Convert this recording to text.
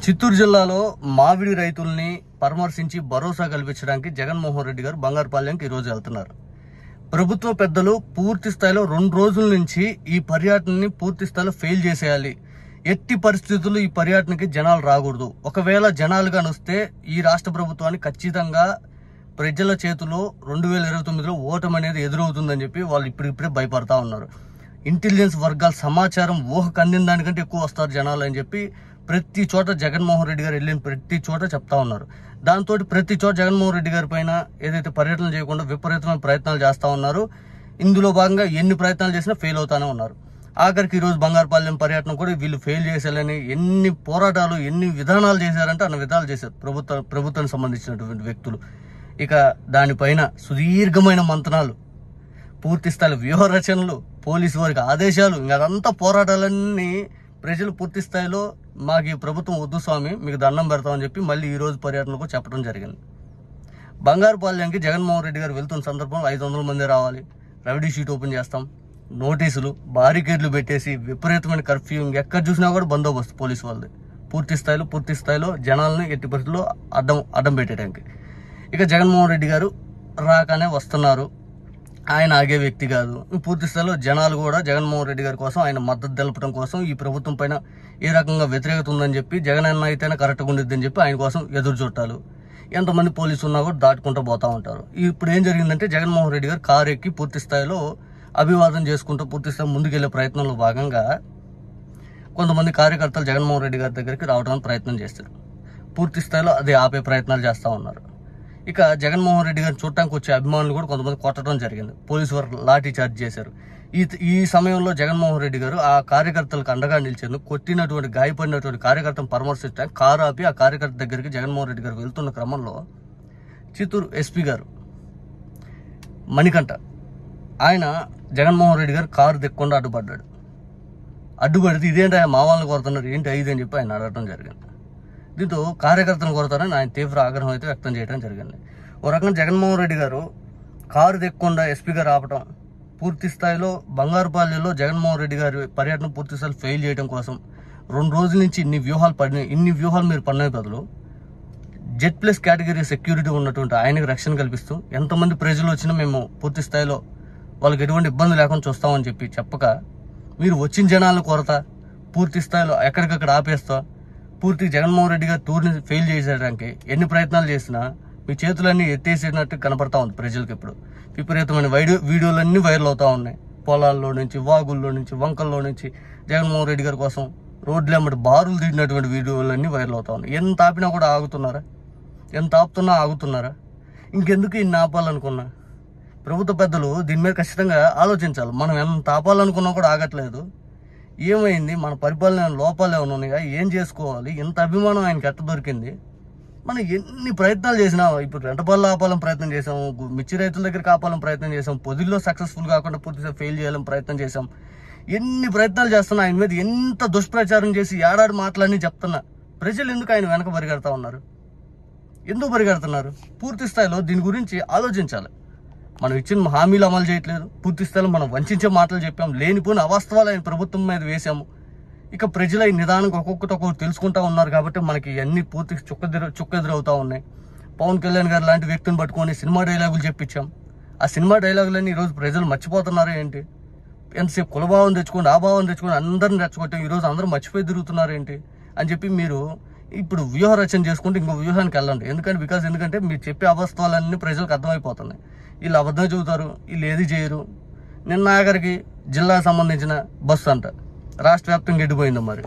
చిత్తూరు జిల్లాలో మామిడి రైతుల్ని పరామర్శించి భరోసా కల్పించడానికి జగన్మోహన్ రెడ్డి గారు బంగారుపాలెంకి ఈరోజు వెళ్తున్నారు. ప్రభుత్వ పెద్దలు పూర్తి స్థాయిలో 2 రోజుల నుంచి ఈ పర్యటనని పూర్తి స్థాయిలో ఫెయిల్ చేసేయాలి. ఎట్టి పరిస్థితుల్లో ఈ పర్యటనకి జనాలు రాకూడదు. ఒకవేళ జనాలుగా వస్తే ఈ రాష్ట్ర ప్రభుత్వాన్ని ఖచ్చితంగా ప్రజల చేతిలో 2029లో ఓటమి అనేది ఎదురవుతుందని చెప్పి వాళ్ళు ఇప్పుడిప్పుడే భయపడతా ఉన్నారు. ఇంటెలిజెన్స్ వర్గాల సమాచారం ఊహకు అందిన దానికంటే ఎక్కువ వస్తారు జనాలు అని చెప్పి ప్రతి చోట జగన్మోహన్ రెడ్డి గారు వెళ్ళిన ప్రతి చోట చెప్తా ఉన్నారు. దాంతో ప్రతి చోట జగన్మోహన్ రెడ్డి గారి పైన ఏదైతే పర్యటనలు చేయకుండా విపరీతమైన ప్రయత్నాలు చేస్తూ ఉన్నారు. ఇందులో భాగంగా ఎన్ని ప్రయత్నాలు చేసినా ఫెయిల్ అవుతానే ఉన్నారు. ఆఖరికి ఈరోజు బంగారుపాలెం పర్యటన కూడా వీళ్ళు ఫెయిల్ చేసేయాలని ఎన్ని పోరాటాలు ఎన్ని విధానాలు చేశారంటే అన్న విధాలు చేశారు ప్రభుత్వానికి సంబంధించినటువంటి వ్యక్తులు. ఇక దానిపైన సుదీర్ఘమైన మంతనాలు, పూర్తి స్థాయి వ్యూహ రచనలు, పోలీసు వారికి ఆదేశాలు, ఇంకా అదంతా పోరాటాలన్నీ ప్రజలు పూర్తి స్థాయిలో మాకు ఈ ప్రభుత్వం వద్దు స్వామి, మీకు దండం పెడతామని చెప్పి మళ్ళీ ఈ రోజు పర్యటనకు చెప్పడం జరిగింది. బంగారుపాలెంకి జగన్మోహన్ రెడ్డి గారు వెళ్తున్న సందర్భంలో 500 మంది రావాలి, రెవెన్యూ షీట్ ఓపెన్ చేస్తాం, నోటీసులు బారికేడ్లు పెట్టేసి విపరీతమైన కర్ఫ్యూ, ఎక్కడ చూసినా కూడా బందోబస్తు పోలీసు వాళ్ళది పూర్తి స్థాయిలో జనాలను ఎట్టి పరిస్థితుల్లో అడ్డం పెట్టడానికి. ఇక జగన్మోహన్ రెడ్డి గారు రాగానే వస్తున్నారు. ఆయన ఆగే వ్యక్తి కాదు. పూర్తి స్థాయిలో జనాలు కూడా జగన్మోహన్ రెడ్డి గారి కోసం ఆయన మద్దతు తెలపడం కోసం ఈ ప్రభుత్వం పైన ఏ రకంగా వ్యతిరేకత ఉందని చెప్పి జగన్ అన్న అయితేనే కరెక్ట్గా ఉండిద్దని చెప్పి ఆయన కోసం ఎదురు చూడాలి. ఎంతమంది పోలీసులు ఉన్నా కూడా దాటుకుంటూ పోతా ఉంటారు. ఇప్పుడు ఏం జరిగిందంటే జగన్మోహన్ రెడ్డి గారు కారు ఎక్కి పూర్తి స్థాయిలో అభివాదం చేసుకుంటూ పూర్తి స్థాయి ముందుకెళ్లే ప్రయత్నంలో భాగంగా కొంతమంది కార్యకర్తలు జగన్మోహన్ రెడ్డి గారి దగ్గరికి రావడానికి ప్రయత్నం చేస్తారు. పూర్తి స్థాయిలో అది ఆపే ప్రయత్నాలు చేస్తూ ఉన్నారు. ఇక జగన్మోహన్ రెడ్డి గారిని చూడటానికి వచ్చే అభిమానులు కూడా కొంతమంది కొట్టడం జరిగింది. పోలీసు వారు లాఠీ చార్జ్ చేశారు. ఈ సమయంలో జగన్మోహన్ రెడ్డి గారు ఆ కార్యకర్తలకు అండగా నిలిచేందుకు కొట్టినటువంటి గాయపడినటువంటి కార్యకర్తను పరామర్శించడానికి కారు ఆపి ఆ కార్యకర్త దగ్గరికి జగన్మోహన్ రెడ్డి గారు వెళ్తున్న క్రమంలో చిత్తూరు ఎస్పీ గారు మణికంఠ ఆయన జగన్మోహన్ రెడ్డి గారు కారు దిక్కుండా అడ్డుపడితే ఇదేంటి ఆయన మా వాళ్ళని కొడుతున్నారు ఏంటి అని చెప్పి ఆయన అడగడం జరిగింది. దీంతో కార్యకర్తలను కొడతారని ఆయన తీవ్ర ఆగ్రహం అయితే వ్యక్తం చేయడం జరిగింది. ఓ రకంగా జగన్మోహన్ రెడ్డి గారు కారు దిక్కకుండా ఎస్పీ గారు ఆపటం, పూర్తి స్థాయిలో బంగారుపాలెంలో జగన్మోహన్ రెడ్డి గారి పర్యటన పూర్తి స్థాయిలో ఫెయిల్ చేయడం కోసం 2 రోజుల నుంచి ఇన్ని వ్యూహాలు మీరు పడిన బదులు Z+ కేటగిరీ సెక్యూరిటీ ఉన్నటువంటి ఆయనకు రక్షణ కల్పిస్తూ ఎంతమంది ప్రజలు వచ్చినా మేము పూర్తి స్థాయిలో వాళ్ళకి ఎటువంటి ఇబ్బంది లేకుండా చూస్తామని చెప్పక మీరు వచ్చిన జనాలను కొరత పూర్తి స్థాయిలో ఎక్కడికక్కడ ఆపేస్తా పూర్తి జగన్మోహన్ రెడ్డి గారు టూర్ని ఫెయిల్ చేసేయడానికి ఎన్ని ప్రయత్నాలు చేసినా మీ చేతులన్నీ ఎత్తేసేటట్టు కనపడతా ఉంది ప్రజలకు. ఇప్పుడు విపరీతమైన వీడియోలన్నీ వైరల్ అవుతా ఉన్నాయి. పొలాల్లో నుంచి, వాగుల్లో నుంచి, వంకల్లో నుంచి జగన్మోహన్ రెడ్డి గారి కోసం రోడ్లు వెంబడి బారులు తీడినటువంటి వీడియోలన్నీ వైరల్ అవుతా ఉన్నాయి. ఎంత ఆపినా కూడా ఆగుతున్నారా? ఎంత ఆపుతున్నా ఆగుతున్నారా? ఇంకెందుకు ఇన్ని ఆపాలనుకున్నా? ప్రభుత్వ పెద్దలు దీని మీద ఖచ్చితంగా ఆలోచించాలి. మనం ఎంత ఆపాలనుకున్నా కూడా ఆగట్లేదు. ఏమైంది? మన పరిపాలన లోపాలు ఏమైనా ఉన్నాయా? ఏం చేసుకోవాలి? ఎంత అభిమానం ఆయనకి ఎట్ట దొరికింది? మనం ఎన్ని ప్రయత్నాలు చేసినా, ఇప్పుడు రెంటపల్లి ఆపాలని ప్రయత్నం చేసాము, మిర్చి రైతుల దగ్గరికి ఆపాలని ప్రయత్నం చేసాం, పొదిల్లో సక్సెస్ఫుల్ కాకుండా పూర్తిగా ఫెయిల్ చేయాలని ప్రయత్నం చేసాం. ఎన్ని ప్రయత్నాలు చేస్తున్నా ఆయన మీద ఎంత దుష్ప్రచారం చేసి ఏడాది మాటలన్నీ చెప్తున్నా ప్రజలు ఎందుకు ఆయన వెనక పరిగెడతా ఉన్నారు? ఎందుకు పరిగెడుతున్నారు? పూర్తి స్థాయిలో దీని గురించి ఆలోచించాలి. మనం ఇచ్చిన హామీలు అమలు చేయట్లేదు. పూర్తి స్థాయిలో మనం వంచే మాటలు చెప్పాం, లేనిపోయిన అవాస్తవాలు ఆయన ప్రభుత్వం మీద వేసాము. ఇక ప్రజలు ఈ నిదానంగా ఒక్కొక్కటి తెలుసుకుంటా ఉన్నారు కాబట్టి మనకి ఇవన్నీ పూర్తి చుక్కెదురవుతా ఉన్నాయి. పవన్ కళ్యాణ్ గారు లాంటి వ్యక్తిని పట్టుకొని సినిమా డైలాగులు చెప్పించాం. ఆ సినిమా డైలాగులన్నీ ఈరోజు ప్రజలు మర్చిపోతున్నారా ఏంటి? ఎంతసేపు కులభావం తెచ్చుకోండి, ఆ భావం తెచ్చుకోండి, అందరిని రెచ్చగొట్టాం, ఈరోజు అందరూ మర్చిపోయి తిరుగుతున్నారు ఏంటి అని చెప్పి మీరు ఇప్పుడు వ్యూహ రచన చేసుకుంటే ఇంకో వ్యూహానికి వెళ్ళండి. ఎందుకంటే మీరు చెప్పే అవాస్తవాలన్నీ ప్రజలకు అర్థమైపోతున్నాయి. వీళ్ళు అబద్ధం చెబుతారు, వీళ్ళు ఏది చేయరు. నిన్న ఆఖరికి జిల్లాకు సంబంధించిన బస్సు అంట రాష్ట్ర వ్యాప్తంగా ఎడిపోయింది మరి.